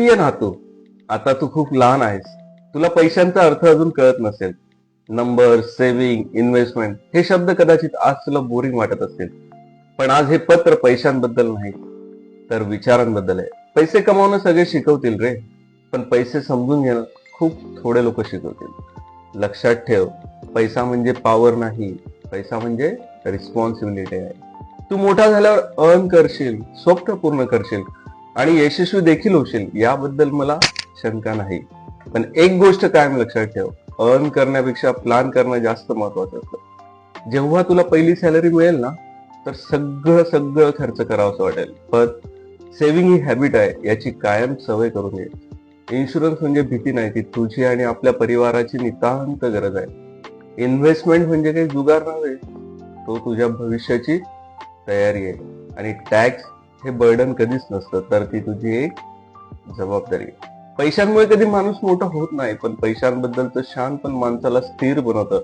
घरी ये ना तू. आता तू खूप लहान आहेस. तुला पैशांचा अर्थ अजून कळत नसेल. नंबर, सेव्हिंग, इन्व्हेस्टमेंट हे शब्द कदाचित आज तुला बोरिंग वाटत असतील. पण आज हे पत्र पैशांबद्दल नाही, तर विचारांबद्दल आहे. पैसे कमावणं सगळे शिकवतील रे, पण पैसे समजून घेणं खूप थोडे लोक शिकवतील. लक्षात ठेव, पैसा म्हणजे पॉवर नाही, पैसा म्हणजे रिस्पॉन्सिबिलिटी आहे. तू मोठा झाल्यावर अर्न करशील, स्वप्न पूर्ण करशील आणि यशस्वी देखील होशील, याबद्दल मला शंका नाही. पण एक गोष्ट कायम लक्षात ठेव, अर्न करण्यापेक्षा प्लॅन करणं जास्त महत्वाचं असतं. जेव्हा तुला पहिली सॅलरी मिळेल ना, तर सगळं सगळं खर्च करावंसं वाटेल. पण सेव्हिंग ही हॅबिट आहे, याची कायम सवय करून घे. इन्शुरन्स म्हणजे भीती नाही, ती तुझी आणि आपल्या परिवाराची नितांत गरज आहे. इन्व्हेस्टमेंट म्हणजे काही जुगार नव्हे, तो तुझ्या भविष्याची तयारी आहे. आणि टॅक्स हे बर्डन कधीच नसतं, तर ती तुझी एक जबाबदारी आहे. पैशांमुळे कधी माणूस मोठा होत नाही, पण पैशांबद्दलचं शान पण माणसाला स्थिर बनवतं.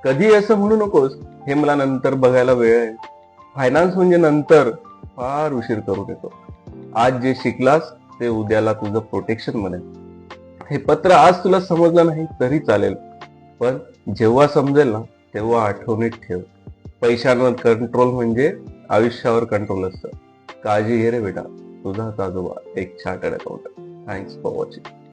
कधी असं म्हणू नकोस, हे मला नंतर बघायला वेळ आहे. फायनान्स म्हणजे नंतर फार उशीर करून येतो. आज जे शिकलास ते उद्याला तुझं प्रोटेक्शन बनेल. हे पत्र आज तुला समजलं नाही तरी चालेल, पण जेव्हा समजेल ना, तेव्हा आठवणीत ठेव, पैशांवर कंट्रोल म्हणजे आयुष्यावर कंट्रोल असतं. काळजी घे रे बेटा. तुझाच आजोबा, एक chartered accountant. Thanks for watching.